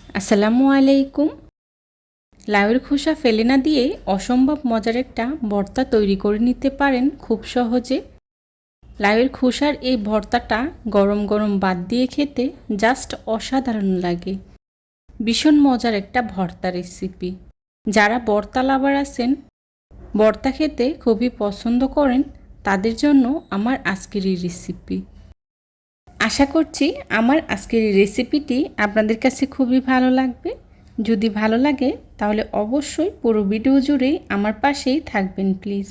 আসসালামু আলাইকুম। লাউয়ের খোসা ফেলে না দিয়ে অসম্ভব মজার একটা ভর্তা তৈরি করে নিতে পারেন খুব সহজে। লাউয়ের খোসার এই ভর্তাটা গরম গরম ভাত দিয়ে খেতে জাস্ট অসাধারণ লাগে। ভীষণ মজার একটা ভর্তা রেসিপি। যারা ভর্তা লাভার আছেন, ভর্তা খেতে খুবই পছন্দ করেন, তাদের জন্য আমার আজকের এই রেসিপি। আশা করছি আমার আজকের এই রেসিপিটি আপনাদের কাছে খুবই ভালো লাগবে। যদি ভালো লাগে তাহলে অবশ্যই পুরো ভিডিও জুড়েই আমার পাশেই থাকবেন প্লিজ।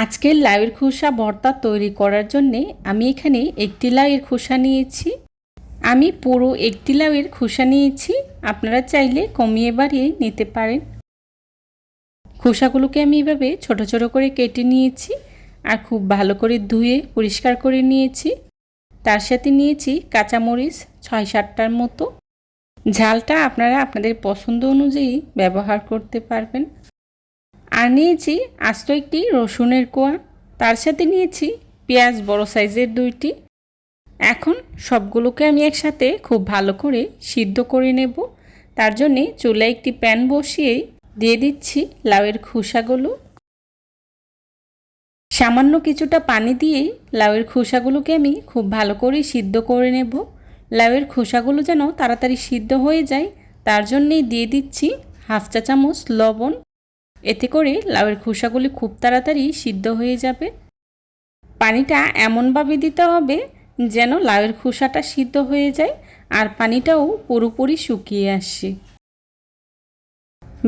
আজকের লাউয়ের খোসা ভর্তা তৈরি করার জন্যে আমি এখানে একটি লাউয়ের খোসা নিয়েছি। আমি পুরো একটি লাউয়ের খোসা নিয়েছি, আপনারা চাইলে কমিয়ে বাড়িয়ে নিতে পারেন। খোসাগুলোকে আমি এভাবে ছোট ছোট করে কেটে নিয়েছি আর খুব ভালো করে ধুয়ে পরিষ্কার করে নিয়েছি। তার সাথে নিয়েছি কাঁচামরিচ ৬-৭টার মতো। ঝালটা আপনারা আপনাদের পছন্দ অনুযায়ী ব্যবহার করতে পারবেন। আর নিয়েছি আস্ত একটি রসুনের কোয়া। তার সাথে নিয়েছি পেঁয়াজ বড় সাইজের ২টি। এখন সবগুলোকে আমি একসাথে খুব ভালো করে সিদ্ধ করে নেব। তার জন্যে চুলায় একটি প্যান বসিয়ে দিয়ে দিচ্ছি লাউয়ের খোসাগুলো। সামান্য কিছুটা পানি দিয়ে লাউয়ের খোসাগুলোকে আমি খুব ভালো করে সিদ্ধ করে নেব। লাউয়ের খোসাগুলো যেন তাড়াতাড়ি সিদ্ধ হয়ে যায়, তার জন্যেই দিয়ে দিচ্ছি 1/2 চা চামচ লবণ। এতে করে লাউয়ের খোসাগুলি খুব তাড়াতাড়ি সিদ্ধ হয়ে যাবে। পানিটা এমনভাবে দিতে হবে যেন লাউয়ের খোসাটা সিদ্ধ হয়ে যায় আর পানিটাও পুরোপুরি শুকিয়ে আসে।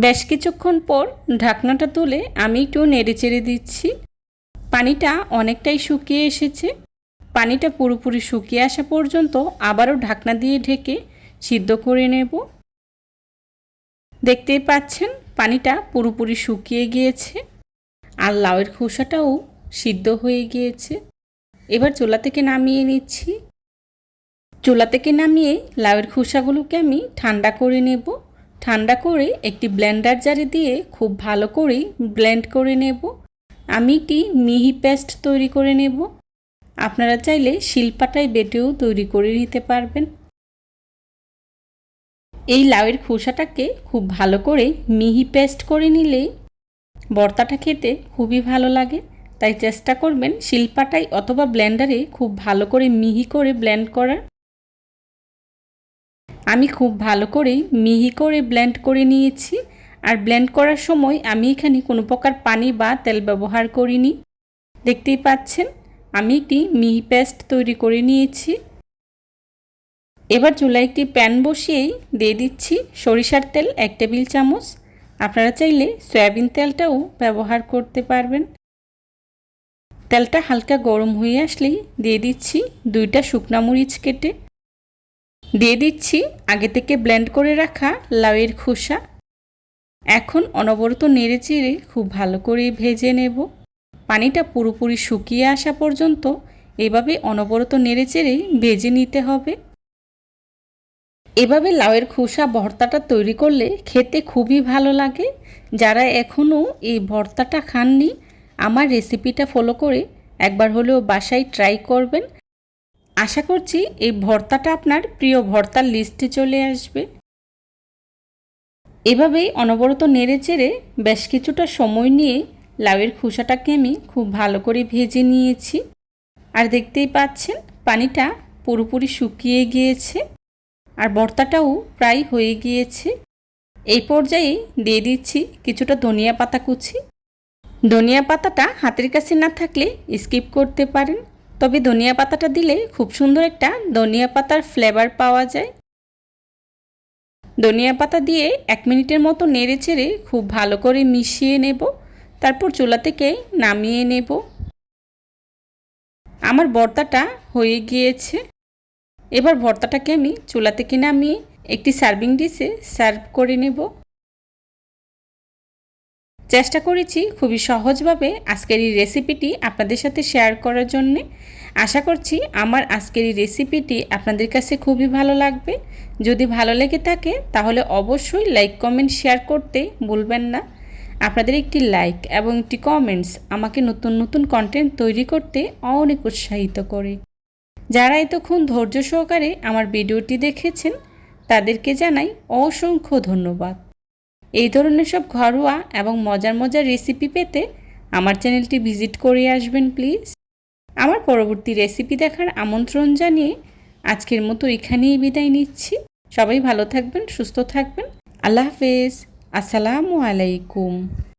বেশ কিছুক্ষণ পর ঢাকনাটা তুলে আমি একটু নেড়েচেড়ে দিচ্ছি। পানিটা অনেকটাই শুকিয়ে এসেছে। পানিটা পুরোপুরি শুকিয়ে আসা পর্যন্ত আবারও ঢাকনা দিয়ে ঢেকে সিদ্ধ করে নেব। দেখতেই পাচ্ছেন পানিটা পুরোপুরি শুকিয়ে গিয়েছে আর লাউয়ের খোসাটাও সিদ্ধ হয়ে গিয়েছে। এবার চুলা থেকে নামিয়ে নিচ্ছি। চুলা থেকে নামিয়ে লাউয়ের খোসাগুলোকে আমি ঠান্ডা করে নেব। ঠান্ডা করে একটি ব্লেন্ডার জারে দিয়ে খুব ভালো করে ব্লেন্ড করে নেব। আমি একটি মিহি পেস্ট তৈরি করে নেব। আপনারা চাইলে শিলপাটায় বেটেও তৈরি করে নিতে পারবেন। এই লাউয়ের খোসাটাকে খুব ভালো করে মিহি পেস্ট করে নিলে ভর্তাটা খেতে খুবই ভালো লাগে। তাই চেষ্টা করবেন শিলপাটায় অথবা ব্লেন্ডারে খুব ভালো করে মিহি করে ব্লেন্ড করার। আমি খুব ভালো করে মিহি করে ব্লেন্ড করে নিয়েছি। আর ব্লেন্ড করার সময় আমি এখানে কোনো প্রকার পানি বা তেল ব্যবহার করিনি। দেখতেই পাচ্ছেন আমি একটি মিহি পেস্ট তৈরি করে নিয়েছি। এবার চুলায় একটি প্যান বসিয়েই দিয়ে দিচ্ছি সরিষার তেল 1 টেবিল চামচ। আপনারা চাইলে সয়াবিন তেলটাও ব্যবহার করতে পারবেন। তেলটা হালকা গরম হয়ে আসলেই দিয়ে দিচ্ছি 2টা শুকনা মরিচ কেটে। দিয়ে দিচ্ছি আগে থেকে ব্লেন্ড করে রাখা লাউয়ের খোসা। এখন অনবরত নেড়েচেড়ে খুব ভালো করে ভেজে নেব। পানিটা পুরোপুরি শুকিয়ে আসা পর্যন্ত এভাবে অনবরত নেড়েচেড়ে ভেজে নিতে হবে। এভাবে লাউয়ের খোসা ভর্তাটা তৈরি করলে খেতে খুবই ভালো লাগে। যারা এখনও এই ভর্তাটা খাননি, আমার রেসিপিটা ফলো করে একবার হলেও বাসায় ট্রাই করবেন। আশা করছি এই ভর্তাটা আপনার প্রিয় ভর্তার লিস্টে চলে আসবে। এভাবেই অনবরত নেড়েচেড়ে বেশ কিছুটা সময় নিয়ে লাউয়ের খোসাটাকে আমি খুব ভালো করে ভেজে নিয়েছি। আর দেখতেই পাচ্ছেন পানিটা পুরোপুরি শুকিয়ে গিয়েছে আর ভর্তাটাও প্রায় হয়ে গিয়েছে। এই পর্যায়ে দিয়ে দিচ্ছি কিছুটা ধনিয়া পাতা কুচি। ধনিয়া পাতাটা হাতের কাছে না থাকলে স্কিপ করতে পারেন, তবে ধনিয়া পাতাটা দিলে খুব সুন্দর একটা ধনিয়া পাতার ফ্লেভার পাওয়া যায়। ধনিয়া পাতা দিয়ে 1 মিনিটের মতো নেড়েচেড়ে খুব ভালো করে মিশিয়ে নেব। তারপর চুলা থেকে নামিয়ে নেব। আমার ভর্তাটা হয়ে গিয়েছে। এবার ভর্তাটাকে আমি চুলা থেকে নামিয়ে একটি সার্ভিং ডিশে সার্ভ করে নেব। চেষ্টা করেছি খুবই সহজভাবে আজকের এই রেসিপিটি আপনাদের সাথে শেয়ার করার জন্যে। আশা করছি আমার আজকের এই রেসিপিটি আপনাদের কাছে খুবই ভালো লাগবে। যদি ভালো লেগে থাকে তাহলে অবশ্যই লাইক কমেন্ট শেয়ার করতে ভুলবেন না। আপনাদের একটি লাইক এবং একটি কমেন্টস আমাকে নতুন নতুন কন্টেন্ট তৈরি করতে অনেক উৎসাহিত করে। যারা এতক্ষণ ধৈর্য সহকারে আমার ভিডিওটি দেখেছেন তাদেরকে জানাই অসংখ্য ধন্যবাদ। এই ধরনের সব ঘরোয়া এবং মজার মজার রেসিপি পেতে আমার চ্যানেলটি ভিজিট করে আসবেন প্লিজ। আমার পরবর্তী রেসিপি দেখার আমন্ত্রণ জানিয়ে আজকের মতো এখানেই বিদায় নিচ্ছি। সবাই ভালো থাকবেন, সুস্থ থাকবেন। আল্লাহ হাফেজ। আসসালামু আলাইকুম।